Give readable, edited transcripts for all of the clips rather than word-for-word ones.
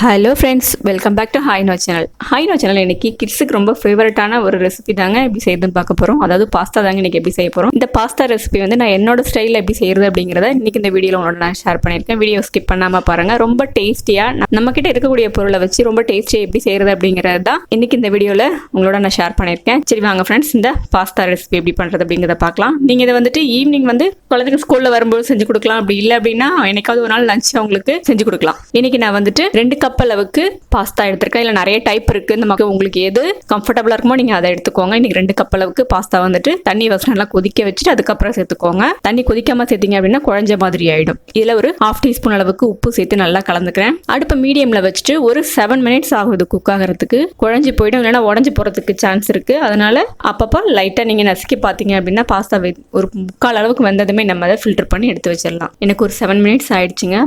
Hello friends, welcome back to Hyno channel. Hyno channel இன்னைக்கு கிட்ஸுக்கு ரொம்ப ஃபேவரட்டான ஒரு ரெசிபி தாங்க எப்படி செய்யுதுன்னு பார்க்க போகிறோம். அதாவது பாஸ்தா தாங்க இன்னைக்கு எப்படி செய்ய போகிறோம். இந்த பாஸ்தா ரெசிபி வந்து நான் என்னோட ஸ்டைலில் எப்படி செய்யறது அப்படிங்கிறத இன்னைக்கு இந்த வீடியோவில் உங்களோட நான் ஷேர் பண்ணியிருக்கேன். வீடியோ ஸ்கிப் பண்ணாமல் பாருங்கள். ரொம்ப டேஸ்டியாக நம்ம கிட்ட இருக்கக்கூடிய பொருளை வச்சு ரொம்ப டேஸ்டியாக எப்படி செய்யறது அப்படிங்கிறது தான் இன்னைக்கு இந்த வீடியோவில் உங்களோட நான் ஷேர் பண்ணியிருக்கேன். சரி வாங்க ஃப்ரெண்ட்ஸ், இந்த பாஸ்தா ரெசிபி எப்படி பண்ணுறது அப்படிங்கிறத பார்க்கலாம். நீங்கள் இதை வந்துட்டு ஈவினிங் வந்து குழந்தைங்க ஸ்கூலில் வரும்போது செஞ்சு கொடுக்கலாம். அப்படி இல்லை அப்படின்னா என்னைக்காவது ஒரு நாள் லஞ்ச் அவங்களுக்கு செஞ்சு கொடுக்கலாம். இன்னைக்கு நான் வந்துட்டு 2 கப் அளவுக்கு பாஸ்தா எடுத்திருக்கேன். இல்லை நிறைய டைப் இருக்கு. நமக்கு உங்களுக்கு எது கம்ஃபர்டபுளா இருக்குமோ நீங்க அதை எடுத்துக்கோங்க. இன்னைக்கு 2 கப் அளவுக்கு பாஸ்தா வந்துட்டு தண்ணி ஃபர்ஸ்ட் நல்லா கொதிக்க வச்சுட்டு அதுக்கப்புறம் சேர்த்துக்கோங்க. தண்ணி கொதிக்காம சேர்த்தீங்க அப்படின்னா குழஞ்ச மாதிரி ஆயிடும். இதுல ஒரு 1/2 டீஸ்பூன் அளவுக்கு உப்பு சேர்த்து நல்லா கலந்துக்கிறேன். அடுப்பு மீடியம்ல வச்சுட்டு ஒரு 7 மினிட்ஸ் ஆகுது குக் ஆகிறதுக்கு. குழஞ்சு போயிடும், இல்லைன்னா உடஞ்சு போறதுக்கு சான்ஸ் இருக்கு. அதனால அப்பப்போ லைட்டா நீங்க நசுக்கி பாத்தீங்க அப்படின்னா பாஸ்தா ஒரு 3/4 அளவுக்கு வெந்ததுமே நம்ம அதை ஃபில்டர் பண்ணி எடுத்து வச்சிடலாம். எனக்கு ஒரு 7 மினிட்ஸ் ஆயிடுச்சுங்க.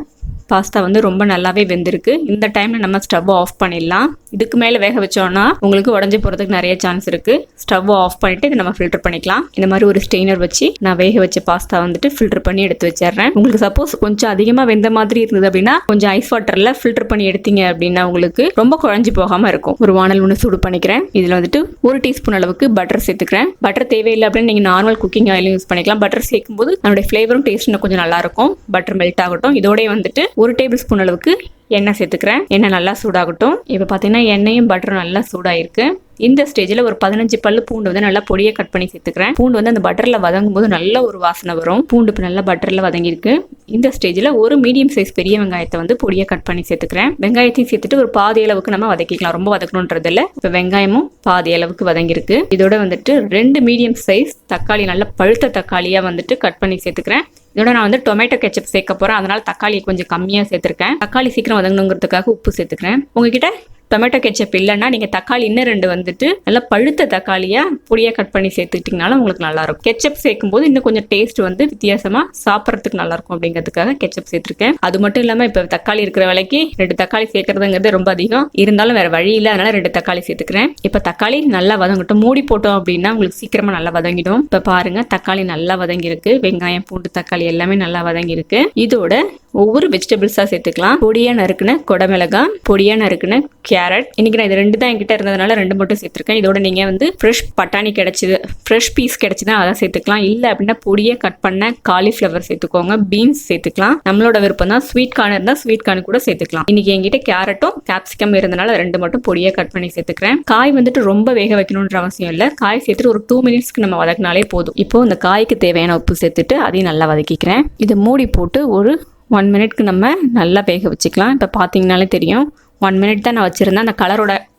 பாஸ்தா வந்து ரொம்ப நல்லாவே வெந்திருக்கு. இந்த டைம்ல நம்ம ஸ்டவ் ஆஃப் பண்ணிடலாம். இதுக்கு மேல வேக வச்சோம்னா உங்களுக்கு உடஞ்சி போறதுக்கு நிறைய சான்ஸ் இருக்கு. ஸ்டவ் ஆஃப் பண்ணிட்டு இதை நம்ம ஃபில்டர் பண்ணிக்கலாம். இந்த மாதிரி ஒரு ஸ்டெய்னர் வச்சு நான் வேக வச்ச பாஸ்தா வந்துட்டு ஃபில்டர் பண்ணி எடுத்து வச்சிடுறேன். உங்களுக்கு சப்போஸ் கொஞ்சம் அதிகமா வெந்த மாதிரி இருந்தது அப்படின்னா கொஞ்சம் ஐஸ் வாட்டர்ல ஃபில்டர் பண்ணி எடுத்தீங்க அப்படின்னா உங்களுக்கு ரொம்ப குழஞ்சி போகாம இருக்கும். ஒரு வானல் ஒன்று சூடு பண்ணிக்கிறேன். இதுல வந்துட்டு 1 டீஸ்பூன் அளவுக்கு பட்டர் சேர்த்துக்கிறேன். பட்டர் தேவையில்லை அப்படின்னு நீங்க நார்மல் குக்கிங் ஆயிலும் யூஸ் பண்ணிக்கலாம். பட்டர் சேர்க்கும் போது அதனுடைய ஃபிளேவரும் டேஸ்ட் கொஞ்சம் நல்லா இருக்கும். பட்டர் மெல்ட் ஆகட்டும். இதோடய வந்துட்டு 1 டேபிள் ஸ்பூன் அளவுக்கு எண்ணெய் சேர்த்துக்கிறேன். எண்ணெய் நல்லா சூடாகட்டும். இப்போ பார்த்தீங்கன்னா எண்ணெயும் பட்டரும் நல்லா சூடாயிருக்கு. இந்த ஸ்டேஜில் ஒரு 15 பல்லு பூண்டு வந்து நல்லா பொடியை கட் பண்ணி சேர்த்துக்கிறேன். பூண்டு வந்து அந்த பட்டரில் வதங்கும் போது நல்ல ஒரு வாசனை வரும். பூண்டு இப்போ நல்லா பட்டரில் வதங்கியிருக்கு. இந்த ஸ்டேஜில் ஒரு மீடியம் சைஸ் பெரிய வெங்காயத்தை வந்து பொடியை கட் பண்ணி சேர்த்துக்கிறேன். வெங்காயத்தையும் சேர்த்துட்டு ஒரு பாதி அளவுக்கு நம்ம வதக்கிக்கலாம். ரொம்ப வதக்கணுன்றது இல்லை. இப்போ வெங்காயமும் பாதி அளவுக்கு வதங்கியிருக்கு. இதோட வந்துட்டு 2 மீடியம் சைஸ் தக்காளி, நல்ல பழுத்த தக்காளியாக வந்துட்டு கட் பண்ணி சேர்த்துக்கிறேன். இதோட நான் வந்து டொமேட்டோ கெச்சப் சேர்க்க போறேன். அதனால தக்காளியை கொஞ்சம் கம்மியாக சேர்த்துருக்கேன். தக்காளி சீக்கிரம் வதங்கணுங்கிறதுக்காக உப்பு சேர்த்துக்கிறேன். உங்ககிட்ட டொமேட்டோ கெச்சப் இல்லைன்னா நீங்க தக்காளி இன்னும் 2 வந்துட்டு நல்லா பழுத்த தக்காளியா பொடியா கட் பண்ணி சேர்த்துக்கிட்டீங்கனாலும் உங்களுக்கு நல்லா இருக்கும். கெச்சப் சேர்க்கும் போது இன்னும் கொஞ்சம் டேஸ்ட் வந்து வித்தியாசமா சாப்பிட்றதுக்கு நல்லா இருக்கும் அப்படிங்கிறதுக்காக கெச்சப் சேர்த்திருக்கேன். அது மட்டும் இல்லாம இப்ப தக்காளி இருக்கிற விலைக்கு 2 தக்காளி சேர்க்கறதுங்கிறது ரொம்ப அதிகம். இருந்தாலும் வேற வழி இல்லை, அதனால 2 தக்காளி சேர்த்துக்கிறேன். இப்ப தக்காளி நல்லா வதங்கட்டும். மூடி போட்டோம் அப்படின்னா உங்களுக்கு சீக்கிரமா நல்லா வதங்கிடும். இப்ப பாருங்க, தக்காளி நல்லா வதங்கி இருக்கு. வெங்காயம், பூண்டு, தக்காளி எல்லாமே நல்லா வதங்கி இருக்கு. இதோட ஒவ்வொரு வெஜிடபிள்ஸா சேர்த்துக்கலாம். பொடியா நறுக்குன கொடமிளகாய், பொடியா நறுக்குன கேரட். இன்னைக்கு நான் இது 2 தான் என்கிட்ட இருந்ததுனால 2 மட்டும் சேர்த்திருக்கேன். இதோட நீங்க வந்து ஃப்ரெஷ் பட்டாணி கிடைச்சது, ஃப்ரெஷ் பீஸ் கிடைச்சதுன்னா அதை சேர்த்துக்கலாம். இல்ல அப்படின்னா பொடியை கட் பண்ண காலிஃபிளவர் சேர்த்துக்கோங்க. பீன்ஸ் சேர்த்துக்கலாம். நம்மளோட விருப்பம் தான். ஸ்வீட் கார்ன் இருந்தா ஸ்வீட் கார்ன் கூட சேர்த்துக்கலாம். இன்னைக்கு என்கிட்ட கேரட்டும் கேப்சிகம் இருந்தனால 2 மட்டும் பொடியை கட் பண்ணி சேர்த்துக்கிறேன். காய் வந்துட்டு ரொம்ப வேக வைக்கணும்ன்ற அவசியம் இல்லை. காய் சேர்த்துட்டு ஒரு 2 மினிட்ஸ்க்கு நம்ம வதக்கினாலே போதும். இப்போ இந்த காய்க்கு தேவையான உப்பு சேர்த்துட்டு அதையும் நல்லா வதக்கிக்கிறேன். இதை மூடி போட்டு ஒரு 1 மினிட்க்கு நம்ம நல்லா வேக வச்சுக்கலாம். இப்போ பார்த்தீங்கனாலே தெரியும், 1 மினிட் தான் நான் வச்சுருந்தேன். அந்த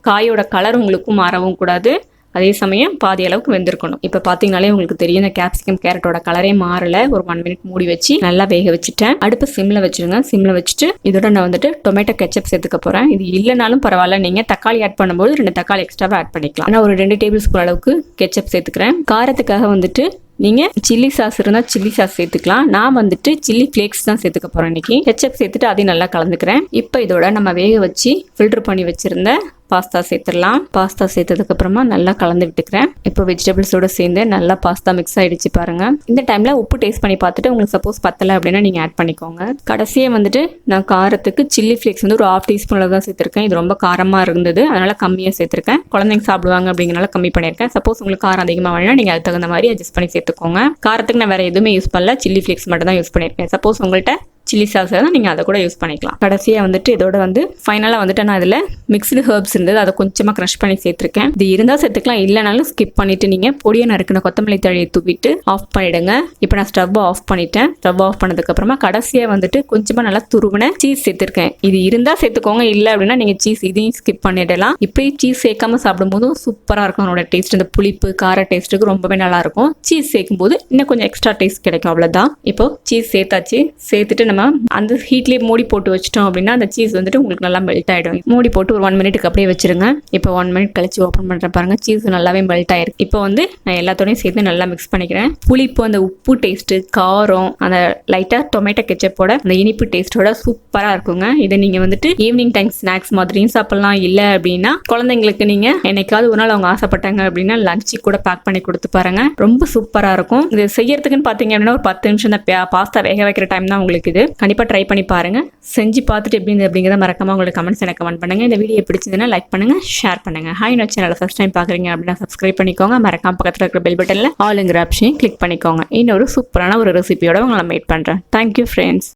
காயோட கலர் உங்களுக்கும் மாறவும் கூடாது. அதே சமயம் பாதி அளவுக்கு வெந்திருக்கணும். இப்போ பார்த்தீங்கனாலே உங்களுக்கு தெரியும், இந்த கேப்சிகம் கேரட்டோட கலரே மாறல. ஒரு 1 மினிட் மூடி வச்சு நல்லா வேக வச்சுட்டேன். அடுப்பு சிம்ல வச்சிருங்க. சிம்ல வச்சுட்டு இதோட நான் வந்துட்டு டொமேட்டோ கெச்சப் சேர்த்துக்க போறேன். இது இல்லைனாலும் பரவாயில்ல, நீங்க தக்காளி ஆட் பண்ணும்போது 2 தக்காளி எக்ஸ்ட்ராவா ஆட் பண்ணிக்கலாம். நான் ஒரு 2 டேபிள் ஸ்பூன் அளவுக்கு கெச்சப் சேர்த்துக்கிறேன். காரத்துக்காக வந்துட்டு நீங்க சில்லி சாஸ் இருந்தா சில்லி சாஸ் சேர்த்துக்கலாம். நான் வந்துட்டு சில்லி ஃபிளேக்ஸ் தான் சேர்த்துக்க போறேன். இன்னைக்கு கெச்சப் சேர்த்துட்டு அதையும் நல்லா கலந்துக்கிறேன். இப்போ இதோட நம்ம வேக வச்சு ஃபில்டர் பண்ணி வச்சிருந்த பாஸ்தா சேர்த்துடலாம். பாஸ்தா சேர்த்ததுக்கு அப்புறமா நல்லா கலந்து விட்டுக்கிறேன். இப்போ வெஜிடபிள்ஸோட சேர்ந்து நல்லா பாஸ்தா மிக்ஸ் ஆயிடுச்சு பாருங்க. இந்த டைம்ல உப்பு டேஸ்ட் பண்ணி பார்த்துட்டு உங்களுக்கு சப்போஸ் பத்தல அப்படின்னா நீங்க ஆட் பண்ணிக்கோங்க. கடைசியே வந்துட்டு நான் காரத்துக்கு சில்லி ஃபிளேக்ஸ் வந்து ஒரு 1/2 டீஸ்பூன்ல தான் சேர்த்திருக்கேன். இது ரொம்ப காரமா இருந்தது, அதனால கம்மியா சேர்த்திருக்கேன். குழந்தைங்க சாப்பிடுவாங்க அப்படிங்கறனால கம்மி பண்ணிருக்கேன். சப்போஸ் உங்களுக்கு காரம் அதிகமா வேணா நீங்க அதுக்கு தகுந்த மாதிரி அட்ஜஸ்ட் பண்ணி சேர்த்துக்கோங்க. காரத்துக்கு நான் வேற எதுவுமே யூஸ் பண்ணல, சில்லி ஃபிளேக்ஸ் மட்டும் தான் யூஸ் பண்ணிருக்கேன். சப்போஸ் உங்கள்கிட்ட சில்லி சாஸ் தான் நீங்க அதை கூட யூஸ் பண்ணிக்கலாம். கடைசியா வந்துட்டு இதோட வந்து ஃபைனலா வந்துட்டு நான் இதுல மிக்ஸ்டு ஹெர்ப்ஸ் இருந்தது, அதை கொஞ்சமா கிரஷ் பண்ணி சேர்த்திருக்கேன். இது இருந்தா சேர்த்துக்கலாம், இல்லைனாலும் ஸ்கிப் பண்ணிட்டு நீங்க பொடியை நறுக்கின கொத்தமல்லி தழையை தூவிட்டு ஆஃப் பண்ணிடுங்க. இப்போ நான் ஸ்டவ் ஆஃப் பண்ணிட்டேன். ஸ்டவ் ஆஃப் பண்ணதுக்கு அப்புறமா கடைசியா வந்துட்டு கொஞ்சமா நல்லா துருவின சீஸ் சேர்த்திருக்கேன். இது இருந்தா சேர்த்துக்கோங்க, இல்லை அப்படின்னா நீங்க சீஸ் இதையும் ஸ்கிப் பண்ணிடலாம். இப்படி சீஸ் சேர்க்காம சாப்பிடும்போது சூப்பரா இருக்கும். அதோட டேஸ்ட், இந்த புளிப்பு கார டேஸ்ட்டுக்கு ரொம்பவே நல்லா இருக்கும். சீஸ் சேர்க்கும் போது இன்னும் கொஞ்சம் எக்ஸ்ட்ரா டேஸ்ட் கிடைக்கும். அவ்வளவுதான். இப்போ சீஸ் சேர்த்தாச்சு. சேர்த்துட்டு அந்த ஹீட்லயே மூடி போட்டு வச்சிட்டோம் அப்படின்னா அந்த சீஸ் வந்துட்டு உங்களுக்கு நல்லா மெல்ட் ஆயிடும். மூடி போட்டு ஒரு 1 மினிட்டுக்கு அப்படியே வச்சிருங்க. இப்போ 1 மினிட் கழிச்சு ஓப்பன் பண்றேன் பாருங்க. சீஸ் நல்லாவே மெல்ட் ஆயிருக்கு. இப்போ வந்து நான் எல்லாத்தோடையும் சேர்த்து நல்லா மிக்ஸ் பண்ணிக்கிறேன். புளிப்பு, அந்த உப்பு டேஸ்ட், காரம், அந்த லைட்டா டொமேட்டோ கெச்சப்போட அந்த இனிப்பு டேஸ்டோட சூப்பரா இருக்குங்க. இதை நீங்க வந்துட்டு ஈவினிங் டைம் ஸ்நாக்ஸ் மாதிரியும் சாப்பிடலாம். இல்ல அப்படின்னா குழந்தைங்களுக்கு நீங்க என்னைக்காவது ஒரு நாள் அவங்க ஆசைப்பட்டாங்க அப்படின்னா லஞ்சு கூட பேக் பண்ணி கொடுத்து பாருங்க. ரொம்ப சூப்பரா இருக்கும். இது செய்யறதுக்குன்னு பாத்தீங்க அப்படின்னா ஒரு 10 நிமிஷம் தான். பாஸ்தா வேக வைக்கிற டைம் தான் உங்களுக்கு இது. கண்டிப்பாக ட்ரை பண்ணி பாருங்கள். செஞ்சு பார்த்துட்டு எப்படி இருந்தது அப்படிங்கிறத மறக்காம உங்களுக்கு கமெண்ட்ஸ் எனக்கு கமெண்ட் பண்ணுங்கள். இந்த வீடியோ பிடிச்சதுன்னா லைக் பண்ணுங்கள், ஷேர் பண்ணுங்கள். ஹாய்னோ சேனலை ஃபஸ்ட் டைம் பார்க்குறீங்க அப்படின்னா சப்ஸ்கிரைப் பண்ணிக்கோங்க. மறக்காம பக்கத்தில் இருக்கிற பெல் பட்டனில் ஆளுங்கிற ஆப்ஷனையும் கிளிக் பண்ணிக்கோங்க. இன்னொரு சூப்பரான ஒரு ரெசிபியோட உங்களை மீட் பண்ணுறேன். Thank you friends.